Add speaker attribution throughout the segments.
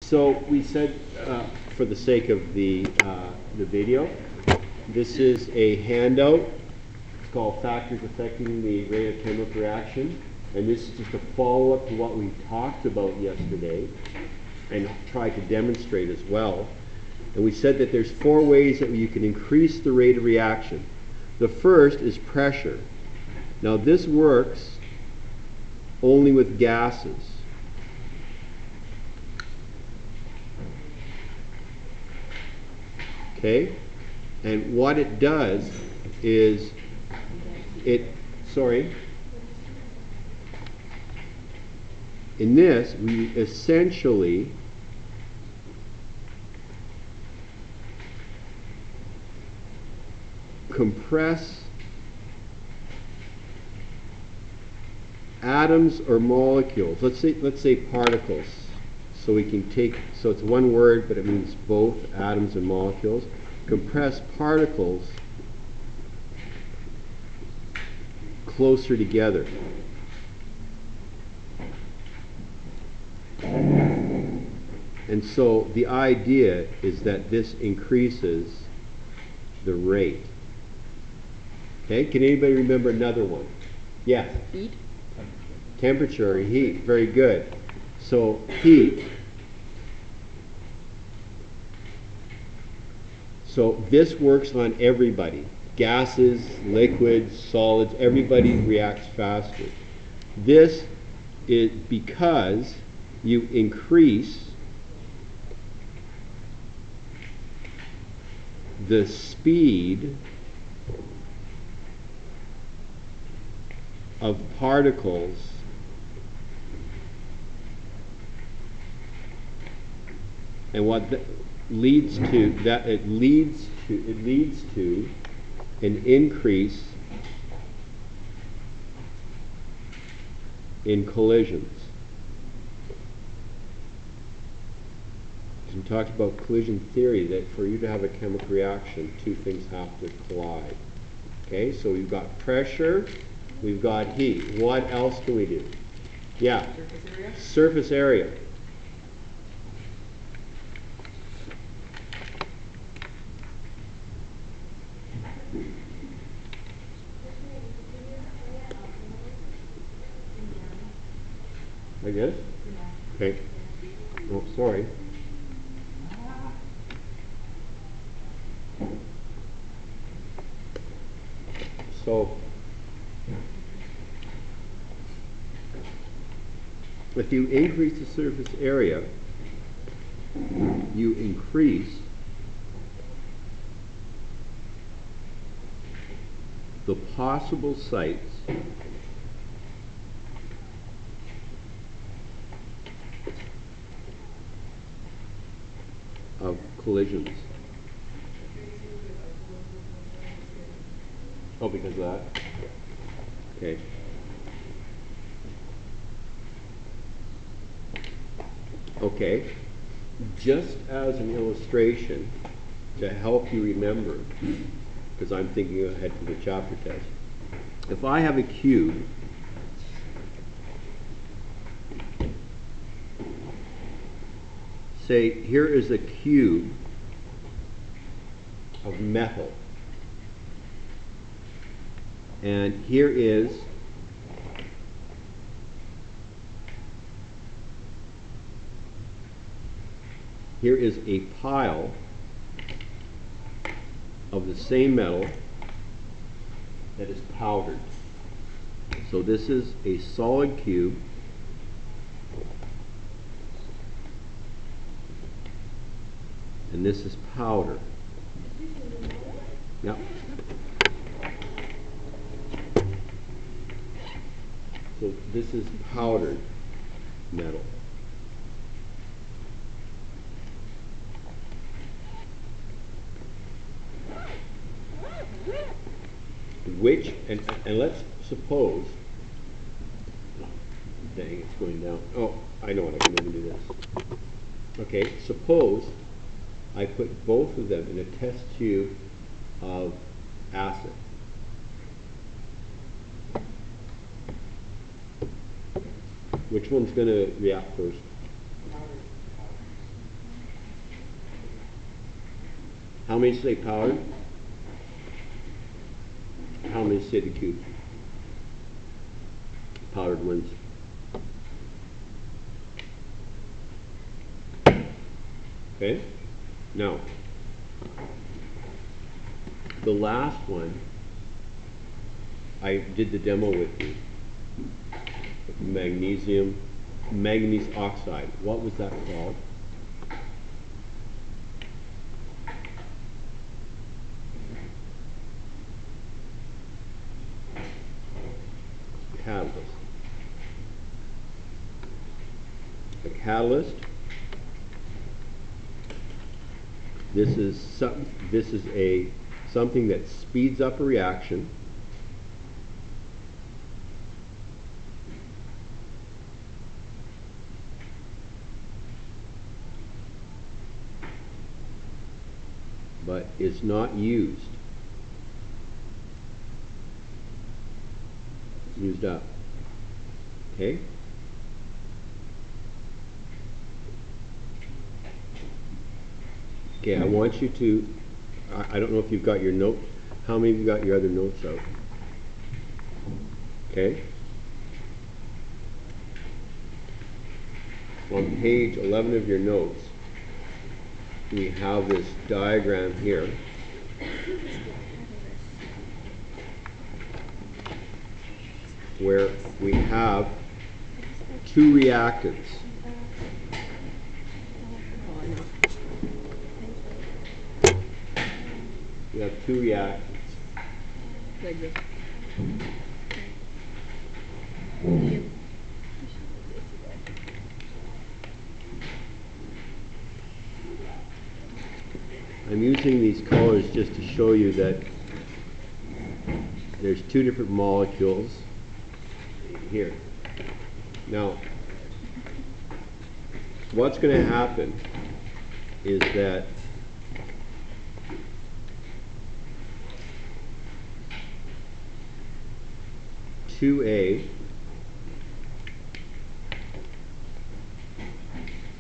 Speaker 1: So we said, for the sake of the video, this is a handout. It's called Factors Affecting the Rate of Chemical Reaction. And this is just a follow-up to what we talked about yesterday and tried to demonstrate as well. And we said that there's 4 ways that you can increase the rate of reaction. The first is pressure. Now this works only with gases. Okay? And what it does is in this, we essentially compress atoms or molecules. Let's say particles. So we can so it's one word, but it means both atoms and molecules. Compress particles closer together. And so the idea is that this increases the rate. Okay, can anybody remember another one? Yes?
Speaker 2: Heat.
Speaker 1: Temperature or heat, very good. So heat. So this works on everybody. Gases, liquids, solids, everybody reacts faster. This is because you increase the speed of particles and what that leads to, it leads to an increase in collisions. We talked about collision theory, that for you to have a chemical reaction, 2 things have to collide. Okay, so we've got pressure, we've got heat. What else can we do? Yeah.
Speaker 2: Surface area.
Speaker 1: Surface area. I guess? Okay. Oh, sorry. So, if you increase the surface area, you increase the possible sites of collisions. Oh, because of that? Okay. Okay. Just as an illustration to help you remember, because I'm thinking ahead to the chapter test, if I have a cube say here is a cube of metal, and here is a pile of the same metal that is powdered. So this is a solid cube and this is powder. Yep. So this is powdered metal. Which, and let's suppose, dang, it's going down. Oh, I know what I can maybe do this. Okay, suppose I put both of them in a test tube of acid. Which one's going to react first? How many say powered? How many say the cube? Powered wins. Okay? Now, the last one, I did the demo with you. Manganese oxide. What was that called? Catalyst. A catalyst. This is something that speeds up a reaction. But it's not used. It's used up. Okay? Okay, I want you to, I don't know if you've got your note. How many of you got your other notes out? Okay? On page 11 of your notes, we have this diagram here. Where we have two reactants. We have two reactants.
Speaker 2: Like this.
Speaker 1: I'm using these colors just to show you that there's two different molecules here. Now, what's going to happen is that (2A)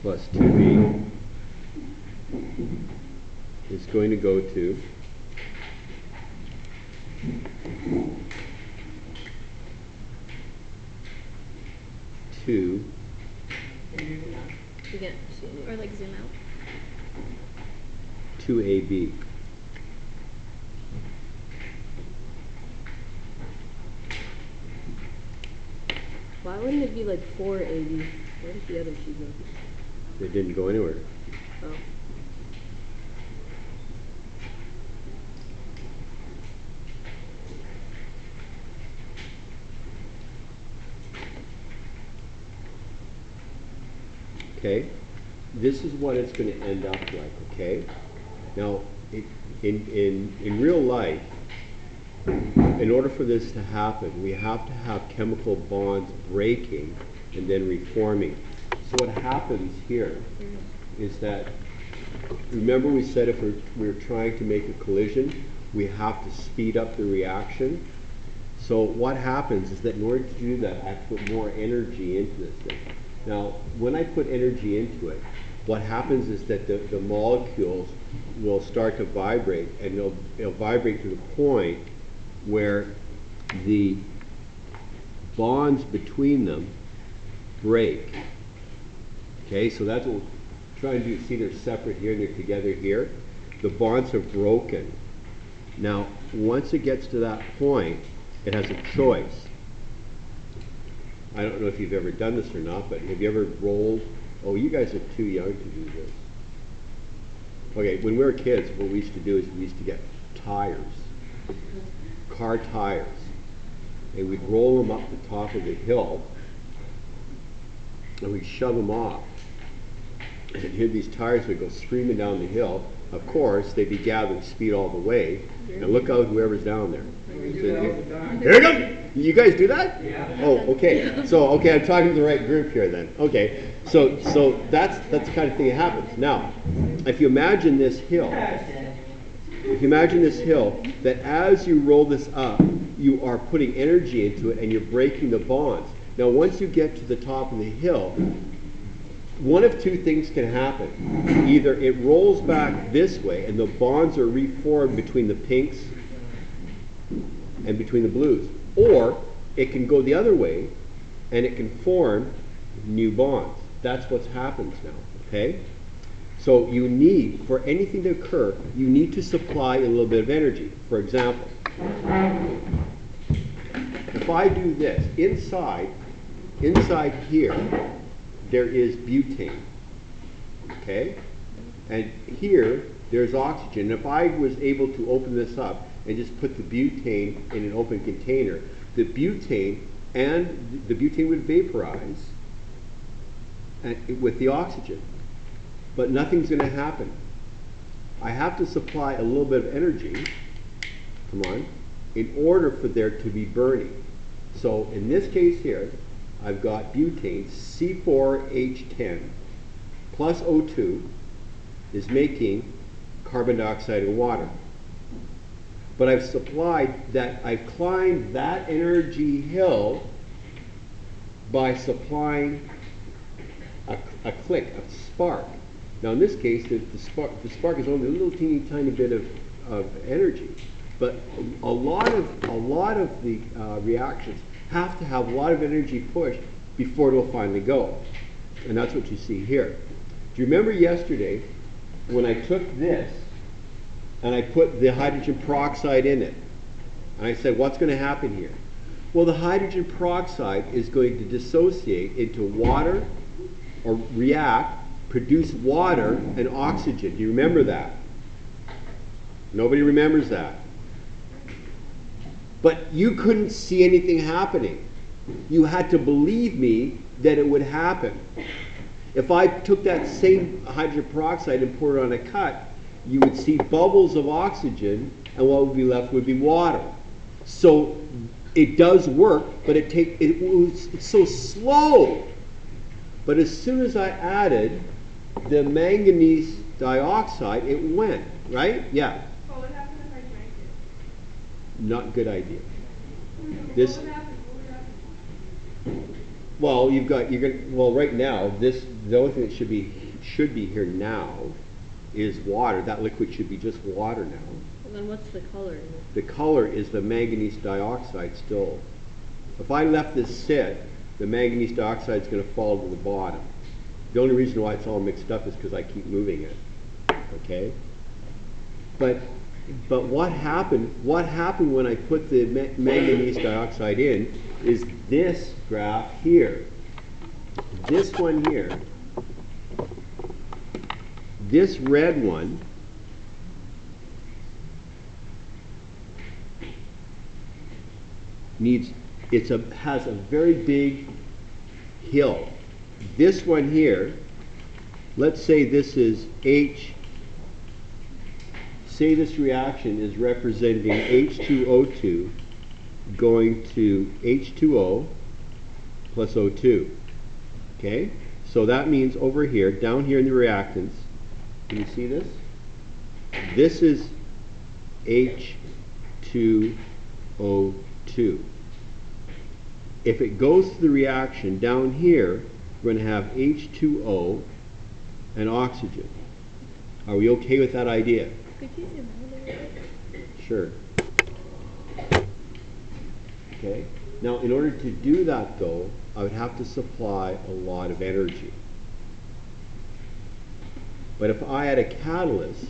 Speaker 1: plus 2B is going to go to
Speaker 2: You can't see it.
Speaker 3: Or like zoom out.
Speaker 1: 2AB.
Speaker 2: Why wouldn't it be like 480? Where did the other two go?
Speaker 1: They didn't go anywhere.
Speaker 2: Oh.
Speaker 1: Okay, this is what it's going to end up like. Okay, now in real life, in order for this to happen, we have to have chemical bonds breaking and then reforming. So what happens here is that, remember we said if we're trying to make a collision, we have to speed up the reaction. So what happens is that in order to do that, I have to put more energy into this thing. Now, when I put energy into it, what happens is that the molecules will start to vibrate, and it'll vibrate to the point where the bonds between them break. Okay, so that's what we're trying to do. See, they're separate here and they're together here. The bonds have broken. Now, once it gets to that point, it has a choice. I don't know if you've ever done this or not, but have you ever rolled? Oh, you guys are too young to do this. Okay, when we were kids, what we used to do is we used to get tires, car tires, and we'd roll them up the top of the hill, and we'd shove them off. And here these tires would go screaming down the hill. Of course, they'd be gathering speed all the way, and look out whoever's down there. Here we go! You guys do that?
Speaker 4: Yeah.
Speaker 1: Oh, okay. So, okay, I'm talking to the right group here then. Okay. So that's the kind of thing that happens. Now, if you imagine this hill, that as you roll this up, you are putting energy into it and you're breaking the bonds. Now, once you get to the top of the hill, one of two things can happen. Either it rolls back this way and the bonds are reformed between the pinks and between the blues, or it can go the other way and it can form new bonds. That's what happens now, okay? So you need, for anything to occur, you need to supply a little bit of energy. For example, if I do this, inside here, there is butane, okay? And here, there's oxygen. If I was able to open this up and just put the butane in an open container, the butane would vaporize with the oxygen. But nothing's going to happen. I have to supply a little bit of energy, come on, in order for there to be burning. So in this case here, I've got butane, C4H10 plus O2 is making carbon dioxide and water. But I've climbed that energy hill by supplying a click, a spark. Now in this case, the spark is only a little teeny tiny bit of energy, but a lot of the reactions have to have a lot of energy pushed before it will finally go, and that's what you see here. Do you remember yesterday when I took this and I put the hydrogen peroxide in it, and I said, what's going to happen here? Well, the hydrogen peroxide is going to dissociate into water or react, produce water and oxygen. Do you remember that? Nobody remembers that. But you couldn't see anything happening. You had to believe me that it would happen. If I took that same hydrogen peroxide and poured it on a cut, you would see bubbles of oxygen, and what would be left would be water. So it does work, but it's so slow. But as soon as I added the manganese dioxide, it went, right? Yeah.
Speaker 3: Well, what happened if I drank it?
Speaker 1: Not good idea.
Speaker 3: What would happen?
Speaker 1: Well, right now, the only thing that should be here now is water. That liquid should be just water now.
Speaker 2: And then what's the color?
Speaker 1: The color is the manganese dioxide still. If I let this sit, the manganese dioxide is going to fall to the bottom. The only reason why it's all mixed up is because I keep moving it. Okay? But what happened when I put the manganese dioxide in is this graph here. This one here, this red one, has a very big hill. This one here, let's say this is say this reaction is representing H2O2 going to H2O plus O2. Okay? So that means over here, down here in the reactants, can you see this? This is H2O2. If it goes to the reaction down here, we're going to have H2O and oxygen. Are we okay with that idea?
Speaker 2: Could you zoom out a little bit?
Speaker 1: Sure. Okay. Now, in order to do that, though, I would have to supply a lot of energy. But if I had a catalyst,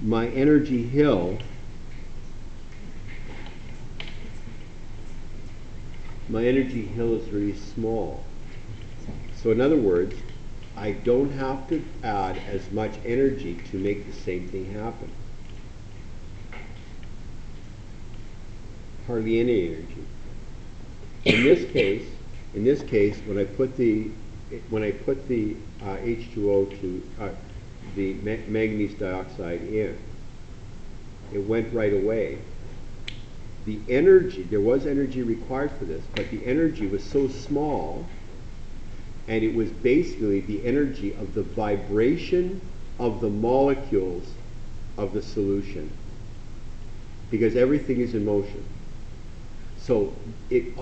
Speaker 1: my energy hill is very small. So in other words, I don't have to add as much energy to make the same thing happen. Hardly any energy. In this case, when I put the H2O to the manganese dioxide in, it went right away. The energy, there was energy required for this, but the energy was so small, and it was basically the energy of the vibration of the molecules of the solution, because everything is in motion. So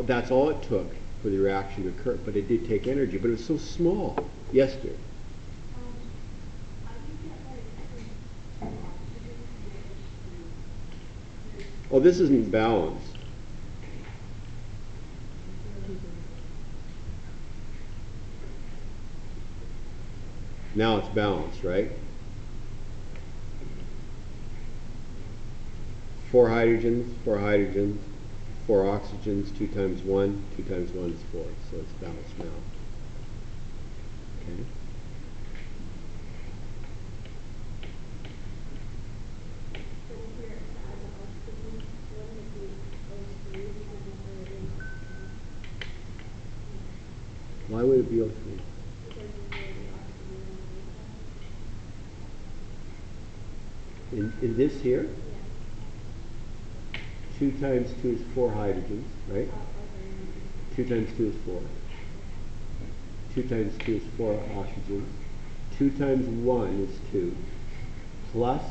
Speaker 1: that's all it took for the reaction to occur, but it did take energy, but it was so small. Yes, dear?
Speaker 3: I think that like oxygen to
Speaker 1: Oh, this isn't balanced. Now it's balanced, right? 4 hydrogens, 4 hydrogens, 4 oxygens, 2 times 1, 2 times 1 is 4, so it's balanced now. Okay.
Speaker 3: but if you're as oxygen, wouldn't it be O3 because it's already oxygen?
Speaker 1: Why would it be O3?
Speaker 3: Because it's already oxygen underneath
Speaker 1: In this here,
Speaker 3: that.
Speaker 1: 2 times 2 is 4 hydrogens, right? 2 times 2 is 4. 2 times 2 is 4 oxygens. 2 times 1 is 2. Plus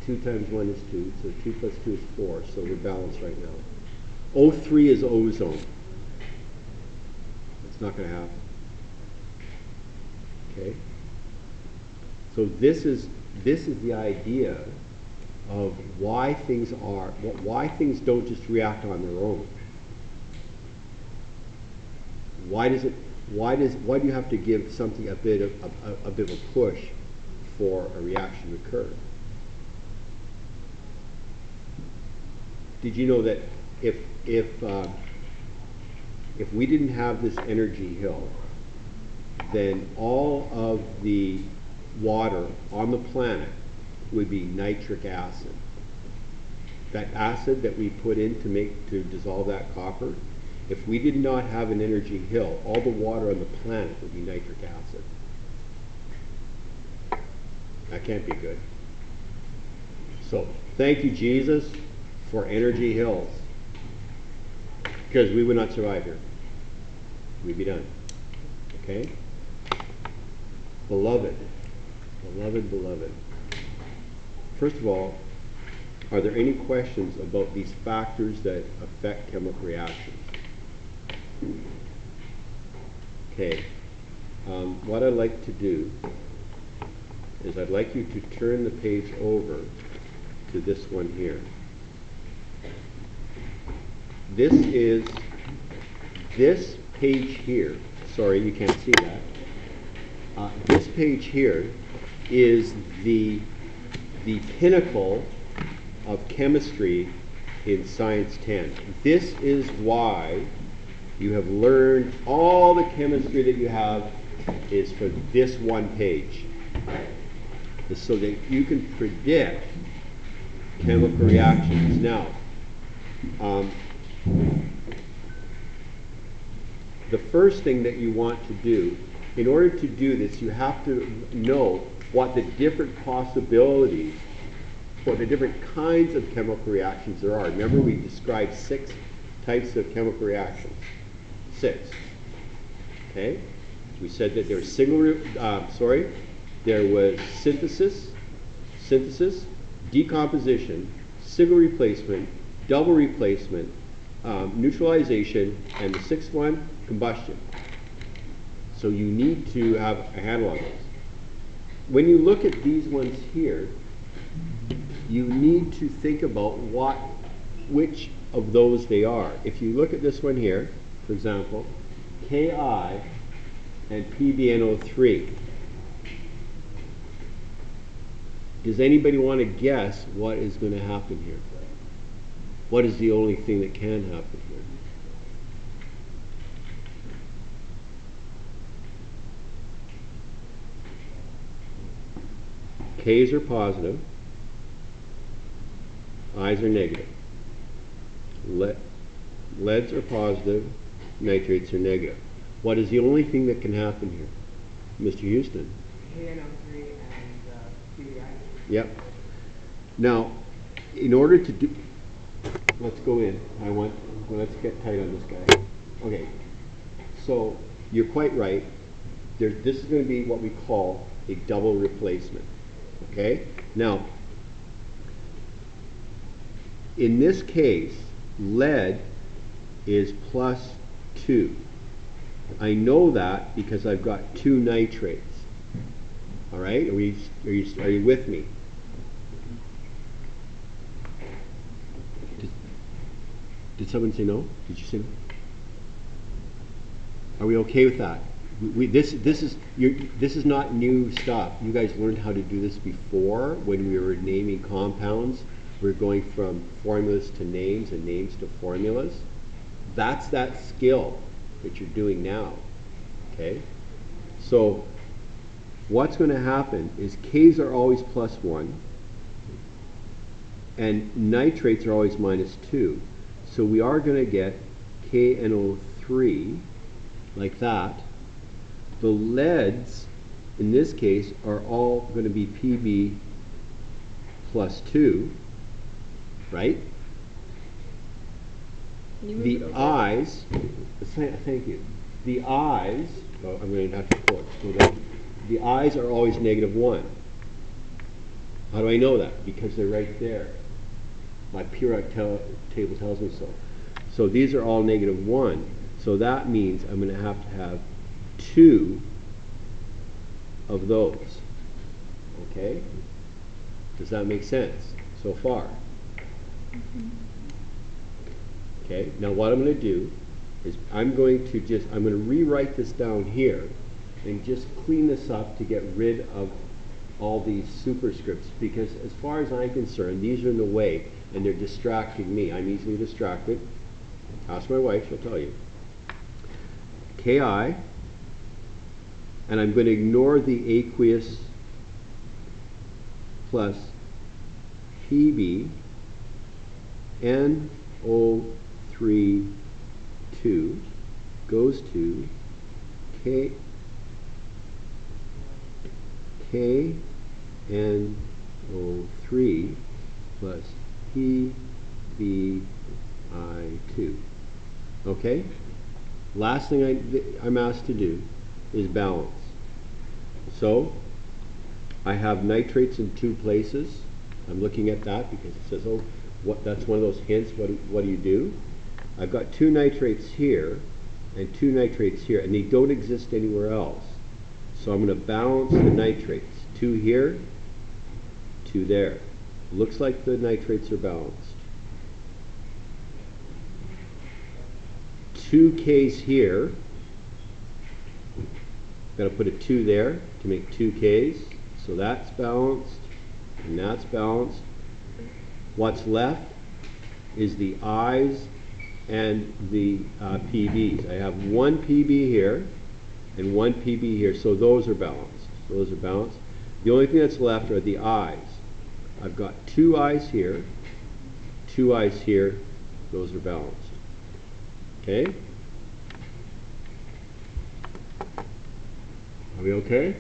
Speaker 1: 2 times 1 is 2. So 2 plus 2 is 4. So we're balanced right now. O3 is ozone. It's not going to happen. Okay? So this is the idea of why things don't just react on their own. Why do you have to give something a bit of a push for a reaction to occur? Did you know that if we didn't have this energy hill, then all of the water on the planet would be nitric acid. That acid that we put in to dissolve that copper, if we did not have an energy hill, all the water on the planet would be nitric acid. That can't be good. So thank you, Jesus, for energy hills, because we would not survive here. We'd be done. Okay? Beloved, beloved, beloved. First of all, are there any questions about these factors that affect chemical reactions? Okay. What I'd like to do is I'd like you to turn the page over to this one here. This page here, sorry, you can't see that. This page here is the pinnacle of chemistry in Science 10. This is why you have learned all the chemistry that you have is for this one page. It's so that you can predict chemical reactions. Now, the first thing that you want to do, in order to do this, you have to know what the different possibilities or the different kinds of chemical reactions there are. Remember, we described 6 types of chemical reactions. 6. Okay? We said that there was there was synthesis, decomposition, single replacement, double replacement, neutralization, and the 6th one, combustion. So you need to have a handle on those. When you look at these ones here, you need to think about which of those they are. If you look at this one here, for example, Ki and PbNO3. Does anybody want to guess what is going to happen here? What is the only thing that can happen here? K's are positive, I's are negative. Leads are positive, nitrates are negative. What is the only thing that can happen here? Mr. Houston?
Speaker 4: KNO3 and PBI.
Speaker 1: Yep. Now, in order to do, let's go in. Let's get tight on this guy. Okay. So, you're quite right. This is going to be what we call a double replacement. Okay? Now, in this case, lead is plus 2. I know that because I've got 2 nitrates. All right? Are you with me? Did someone say no? Did you say no? Are we okay with that? This is not new stuff. You guys learned how to do this before when we were naming compounds. We're going from formulas to names and names to formulas. That's that skill that you're doing now. Okay? So what's going to happen is Ks are always plus 1 and nitrates are always minus 2. So we are going to get KNO3 like that. The leads in this case are all going to be Pb plus 2, right?
Speaker 2: Can you move
Speaker 1: The
Speaker 2: it over?
Speaker 1: I's, thank you. The I's, oh, I'm going to have to pull it. So that the I's are always -1. How do I know that? Because they're right there. My periodic table tells me so. So these are all -1. So that means I'm going to have 2 of those. Okay? Does that make sense so far? Okay, now what I'm going to do is I'm going to rewrite this down here and just clean this up to get rid of all these superscripts, because as far as I'm concerned, these are in the way and they're distracting me. I'm easily distracted. Ask my wife, she'll tell you. Ki, and I'm going to ignore the aqueous plus Pb, NO3 2 goes to KNO3 plus PBI2. Okay? Last thing I'm asked to do is balance. So I have nitrates in 2 places. I'm looking at that because it says, oh, that's one of those hints. What do you do? I've got 2 nitrates here and 2 nitrates here, and they don't exist anywhere else. So I'm going to balance the nitrates. 2 here, 2 there. Looks like the nitrates are balanced. 2 Ks here. Got to put a 2 there to make 2 Ks. So that's balanced, and that's balanced. What's left is the I's and the PBs. I have 1 PB here and 1 PB here, so those are balanced. Those are balanced. The only thing that's left are the I's. I've got 2 I's here, 2 I's here, those are balanced. Okay? Are we okay?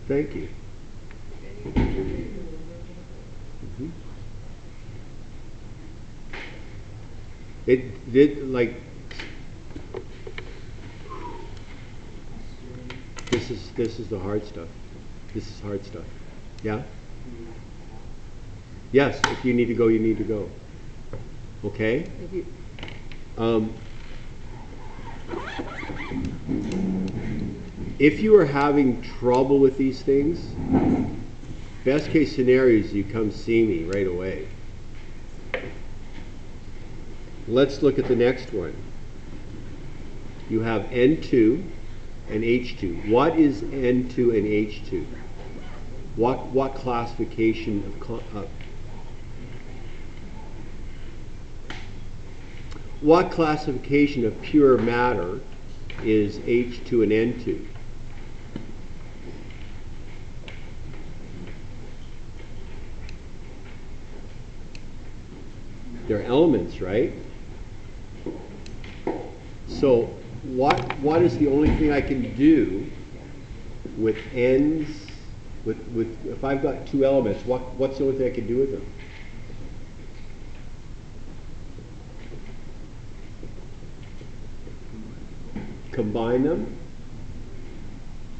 Speaker 1: Thank you. Mhm. It did, like, this is the hard stuff. This is hard stuff. Yeah? Yes, if you need to go, you need to go. Okay?
Speaker 2: Thank you.
Speaker 1: If you are having trouble with these things, best case scenario is you come see me right away. Let's look at the next one. You have N2 and H2. What is N2 and H2? What classification of what classification of pure matter is H2 and N2? They're elements, right? So what is the only thing I can do with N's, with if I've got 2 elements, what's the only thing I can do with them? Combine them.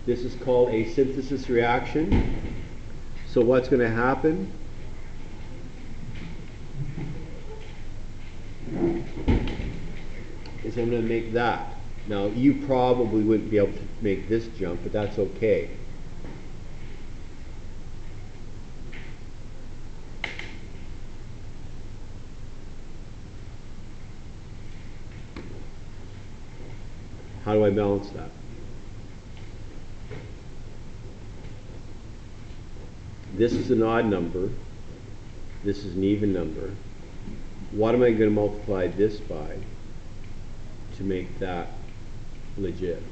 Speaker 1: This is called a synthesis reaction. So what's going to happen? so I'm going to make that. Now, you probably wouldn't be able to make this jump, but that's okay. How do I balance that? This is an odd number. This is an even number. What am I going to multiply this by to make that legit?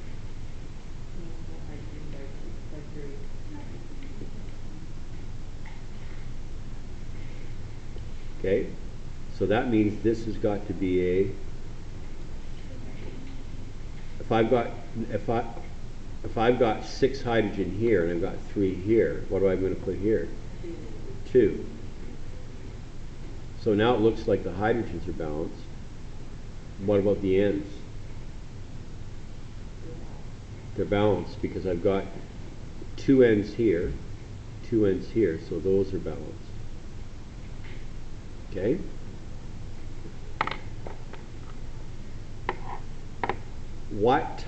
Speaker 1: Okay, so that means this has got to be a, if I've got 6 hydrogen here and I've got 3 here, what am I going to put here? 2. So now it looks like the hydrogens are balanced. What about the ends? They're balanced because I've got 2 ends here, 2 ends here, so those are balanced. Okay? What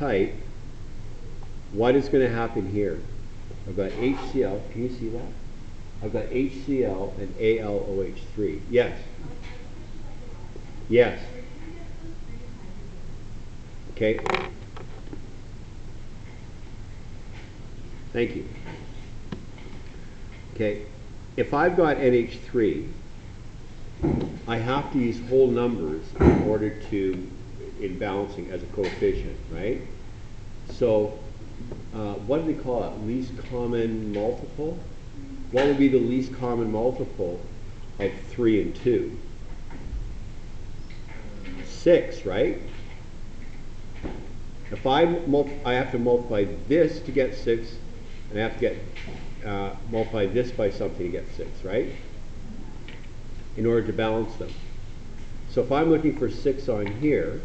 Speaker 1: is going to happen here? I've got HCl, can you see that? I've got HCl and AlOH3. Yes? Yes. Okay. Thank you. Okay. If I've got NH3, I have to use whole numbers in order to, in balancing as a coefficient, right? So, what do they call it? Least common multiple? What would be the least common multiple of 3 and 2? 6, right? If I have to multiply this to get 6, and I have to get multiply this by something to get 6, right? In order to balance them. So if I'm looking for 6 on here,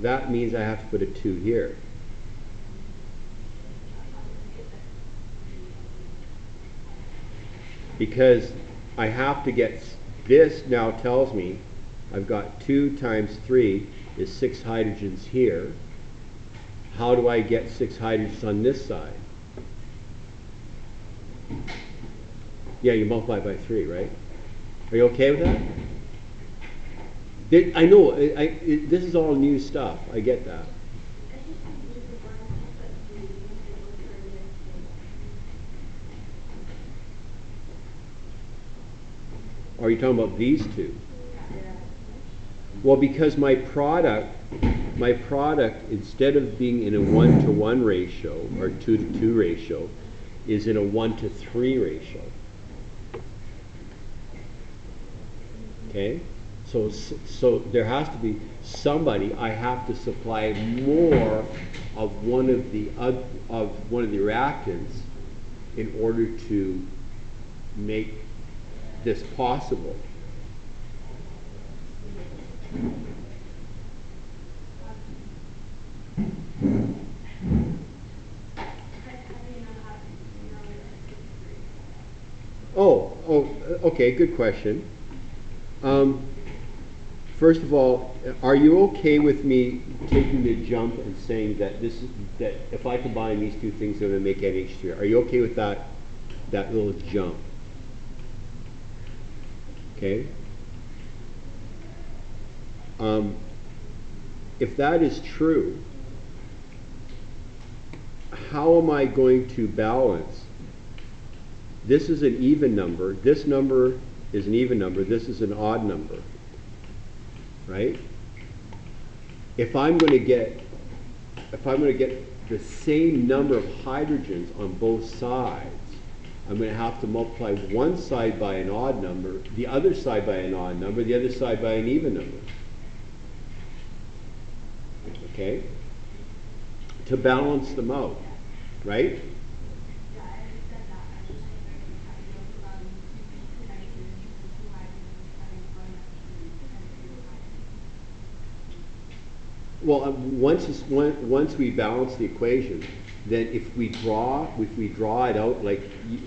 Speaker 1: that means I have to put a 2 here. Because I have to get, this now tells me I've got 2 times 3 is 6 hydrogens here. How do I get 6 hydrogens on this side? Yeah, you multiply by 3, right? Are you okay with that? I know, this is all new stuff. I get that. Are you talking about these two? Well, because my product, instead of being in a 1-to-1 ratio or 2-to-2 ratio, is in a 1-to-3 ratio. Okay? So there has to be somebody, I have to supply more of one of the reactants in order to make this possible. Okay, good question. First of all, are you okay with me taking the jump and saying that that if I combine these two things, they're going to make NH3? Are you okay with that little jump? Okay. If that is true, how am I going to balance? This is an even number. This number is an even number. This is an odd number. Right? If I'm going to get the same number of hydrogens on both sides, I'm going to have to multiply one side by an odd number, the other side by an odd number, the other side by an even number. Okay? To balance them out, right? Well, once we balance the equation, then if we draw it out like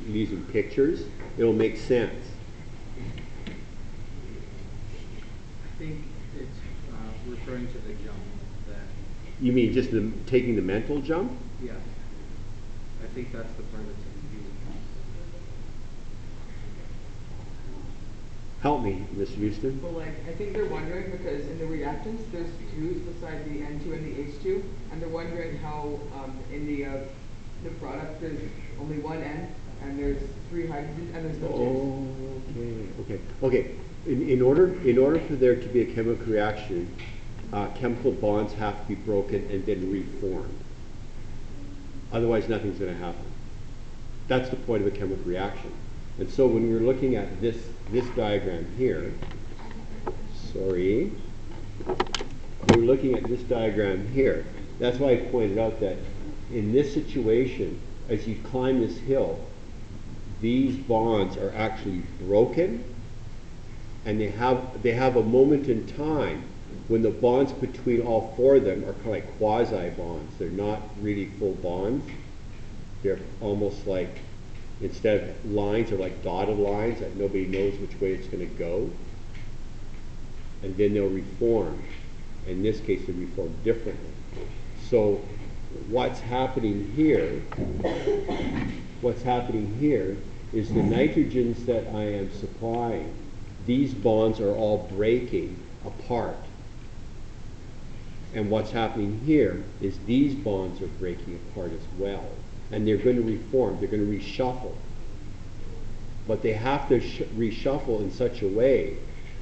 Speaker 1: using pictures, it'll make sense.
Speaker 5: I think it's referring to the jump. that.
Speaker 1: You mean just taking the mental jump?
Speaker 5: Yeah. I think that's the part that's confusing.
Speaker 1: Help me, Mr. Houston.
Speaker 4: Well, like, I think they're wondering because in the reactants, there's 2's beside the N2 and the H2, and they're wondering how in the product there's only one N, and there's 3 hydrogens, and there's no 2's.
Speaker 1: Okay. In order for there to be a chemical reaction, chemical bonds have to be broken and then reformed. Otherwise, nothing's going to happen. That's the point of a chemical reaction. And so when we're looking at this diagram here, sorry, we're looking at this diagram here. That's why I pointed out that in this situation, as you climb this hill, these bonds are actually broken, and they have a moment in time when the bonds between all 4 of them are kind of like quasi bonds. They're not really full bonds. They're almost like, instead of lines, they're like dotted lines that nobody knows which way it's going to go. And then they'll reform. In this case, they reform differently. So what's happening here is the nitrogens that I am supplying, these bonds are all breaking apart. And what's happening here is these bonds are breaking apart as well. And they're going to reform, they're going to reshuffle. But they have to reshuffle in such a way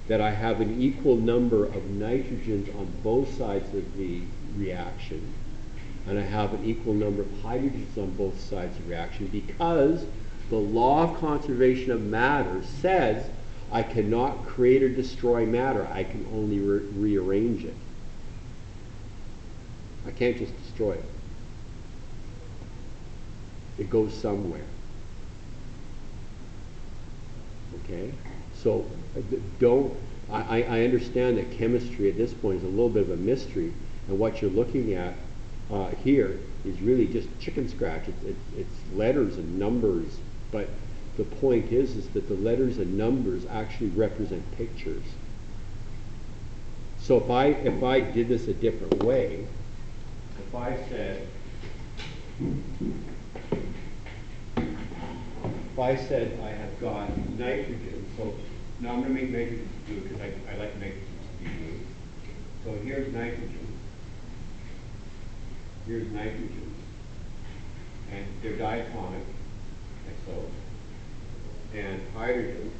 Speaker 1: that I have an equal number of nitrogens on both sides of the reaction, and I have an equal number of hydrogens on both sides of the reaction, because the law of conservation of matter says I cannot create or destroy matter. I can only rearrange it. I can't just destroy it. It goes somewhere. Okay? So I understand that chemistry at this point is a little bit of a mystery, and what you're looking at here is really just chicken scratch. It's letters and numbers, but the point is that the letters and numbers actually represent pictures. So if I did this a different way, if I said I have got nitrogen, so now I'm going to make nitrogen blue because I like nitrogen to be blue. So here's nitrogen. Here's nitrogen. And they're diatomic, like so. And hydrogen.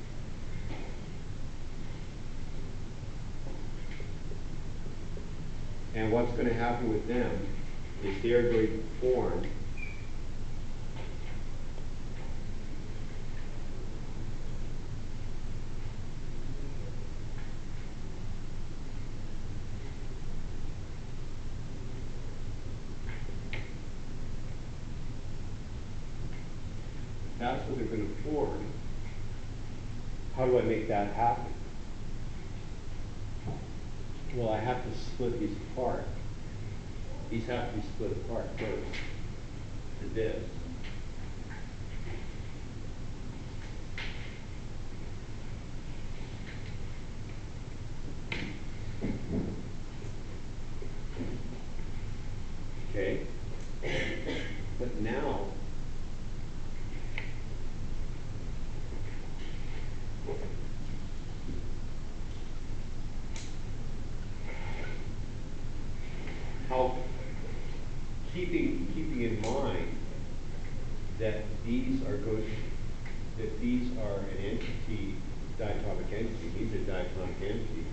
Speaker 1: And what's going to happen with them is they're going to form that's what they're going to form. How do I make that happen? Well, I have to split these apart. These have to be split apart first to this. Okay? But now, how keeping in mind that these are an entity, diatomic entity, these are diatomic entities,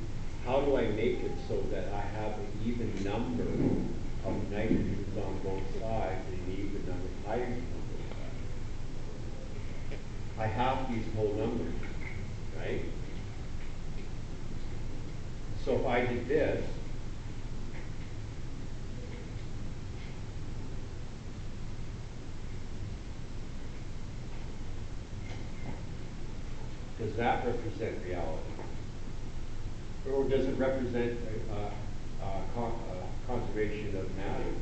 Speaker 1: how do I make it so that I have an even number of nitrogens on both sides and an even number of hydrogens on both sides? I have these whole numbers, right? So if I did this, does that represent reality? Or does it represent conservation of matter?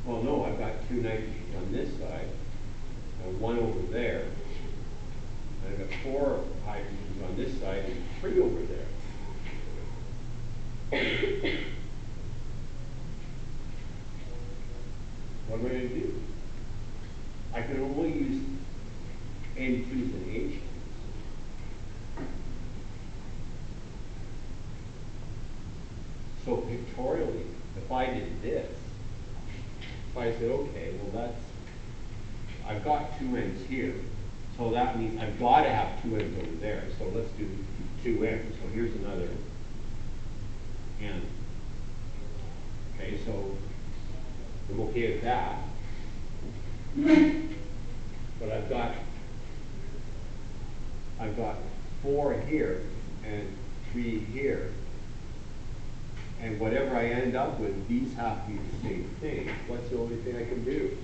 Speaker 1: Well, no, I've got 2 nitrogens on this side, and 1 over there. And I've got 4 hydrogens on this side, and 3 over there. So pictorially, if I did this, if I said, okay, well that's, I've got 2 ends here, so that means I've got to have 2 ends over there. So let's do 2 ends. So here's another end. Okay, so I'm okay with that. But I've got 4 here and 3 here. And whatever I end up with, these have to be the same thing. What's the only thing I can do?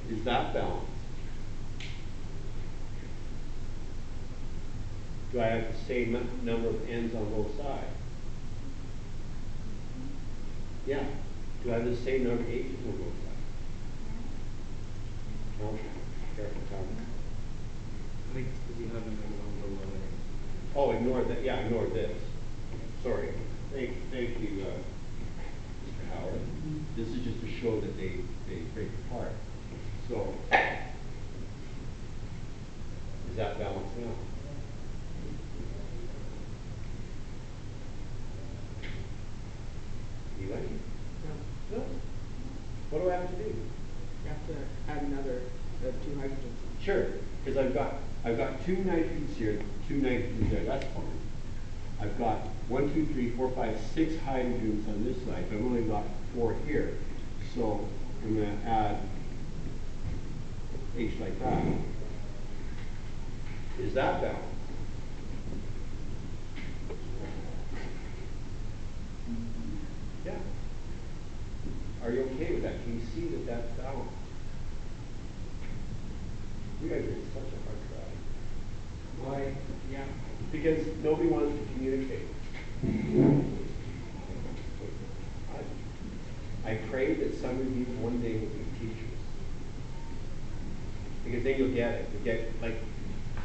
Speaker 1: Is that balanced? Do I have the same number of ends on both sides? Yeah. Do I have the same number of edges on both sides? No? Careful, Tom.
Speaker 5: I think it's because you have another one below there.
Speaker 1: Oh, ignore that. Yeah, ignore this. Sorry. Thank you, Mr. Howard. This is just to show that they break apart. So, is that balanced now? You like it?
Speaker 4: No,
Speaker 1: No. What do I have to do?
Speaker 4: you have to add another, 2 hydrogens.
Speaker 1: Sure, because I've got 2 nitrogens here, 2 nitrogens there. That's fine. I've got 1, 2, 3, 4, 5, 6 hydrogens on this side, but I've only got 4 here. So I'm going to add H like that. Is that balanced? Yeah. Are you okay with that? Can you see that that's balanced? You guys are in such a hard crowd.
Speaker 5: Why? Yeah.
Speaker 1: Because nobody wants to communicate. I pray that some of you one day will be teachers. Because then you'll get it. You get, like,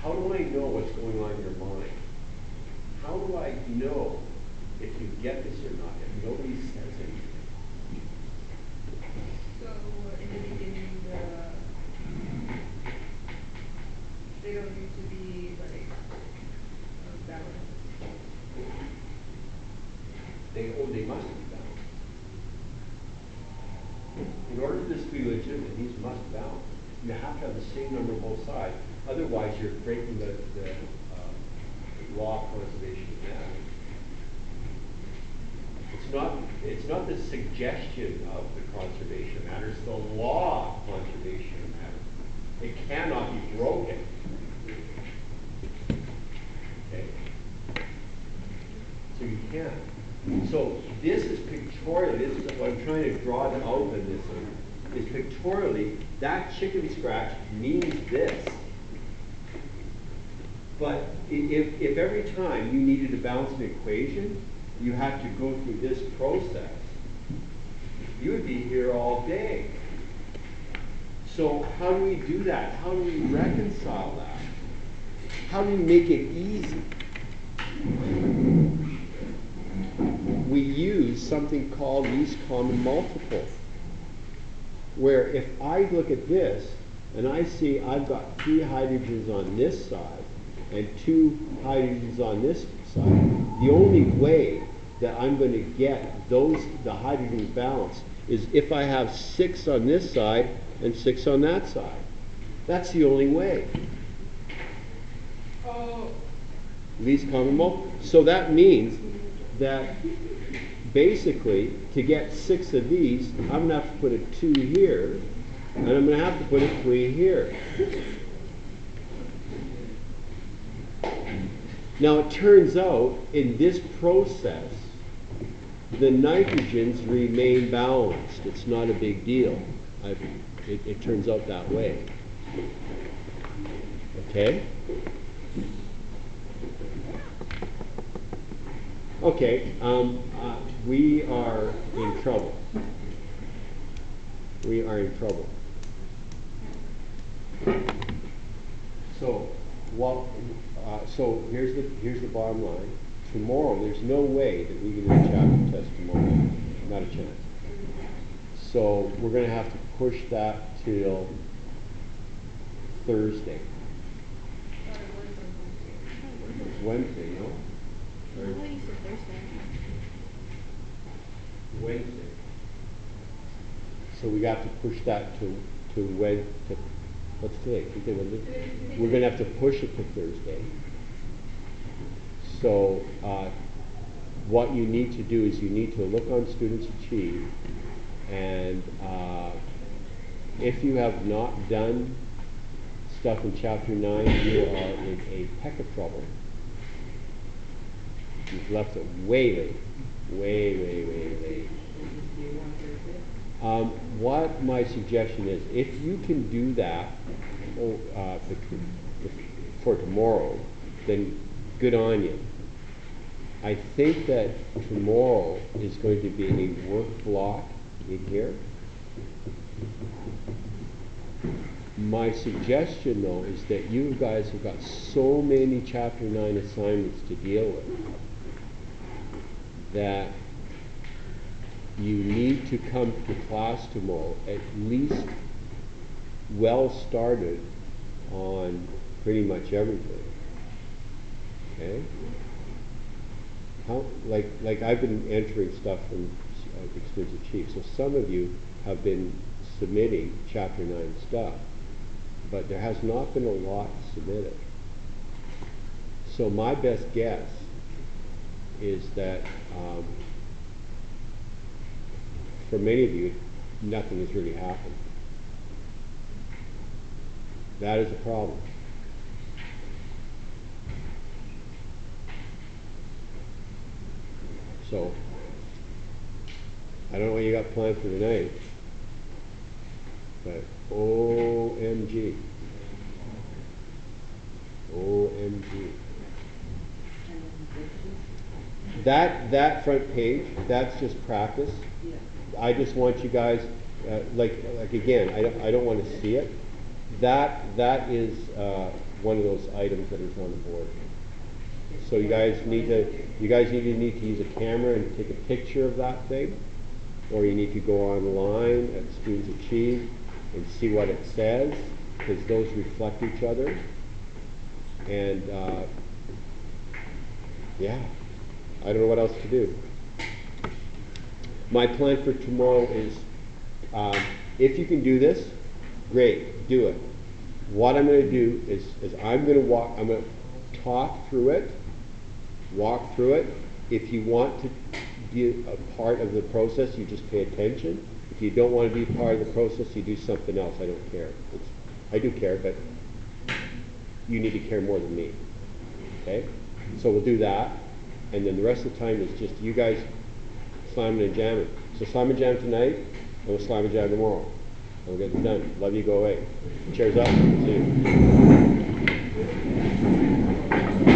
Speaker 1: how do I know what's going on in your mind? How do I know if you get this or not, if nobody says anything?
Speaker 6: So in the beginning, they don't need to be like balanced.
Speaker 1: They must be balanced. In order for this to be legitimate, these must balance. You have to have the same number on both sides. Otherwise, you're breaking the law of conservation of matter. It's not the suggestion of the conservation of matter, it's the law of conservation of matter. It cannot be broken. Okay? So you can't. So this is pictorially, this is what I'm trying to draw out of this is pictorially, that chicken scratch means this. But if every time you needed to balance an equation, you had to go through this process, you would be here all day. So how do we do that? How do we reconcile that? How do we make it easy? We use something called least common multiple, where if I look at this and I see I've got 3 hydrogens on this side and 2 hydrogens on this side, the only way that I'm going to get the hydrogen balance is if I have 6 on this side and 6 on that side. That's the only way.
Speaker 6: Oh.
Speaker 1: Least common multiple. So that means that basically to get 6 of these, I'm going to have to put a 2 here, and I'm going to have to put a 3 here. Now it turns out in this process, the nitrogens remain balanced. It's not a big deal. It turns out that way. Okay? Okay, we are in trouble. We are in trouble. So, so here's the bottom line. tomorrow, there's no way that we can do a chapter test tomorrow. Not a chance. So we're going to have to push that till Thursday. It's Wednesday, no?
Speaker 2: I thought you said Thursday.
Speaker 1: Wednesday. So we got to push that to what's today? Tuesday, Wednesday? We're going to have to push it to Thursday. So what you need to do is you need to look on Students Achieve, and if you have not done stuff in Chapter 9, you are in a peck of trouble. You've left it way late. Way late. What my suggestion is, if you can do that for tomorrow, then good on you. I think that tomorrow is going to be a work block in here. My suggestion, though, is that you guys have got so many Chapter 9 assignments to deal with that you need to come to class tomorrow at least well started on pretty much everything. Okay? Like I've been entering stuff from Students Achieve, so some of you have been submitting Chapter 9 stuff, but there has not been a lot submitted. So my best guess is that for many of you, nothing has really happened. That is a problem. So, I don't know what you got planned for tonight, but OMG. OMG. That front page, that's just practice. I just want you guys, like again, I don't want to see it. That is one of those items that is on the board. So you guys need to use a camera and take a picture of that thing, or you need to go online at Students Achieve and see what it says, because those reflect each other. And yeah, I don't know what else to do. My plan for tomorrow is, if you can do this, great, do it. What I'm going to do is I'm going to talk through it, walk through it. If you want to be a part of the process, you just pay attention. If you don't want to be part of the process, you do something else. I don't care. I do care, but you need to care more than me. Okay? So we'll do that, and then the rest of the time is just you guys slamming and jamming. So slam and jam tonight, and we'll slam and jam tomorrow. And we'll get it done. Love you, go away. Cheers up. See you.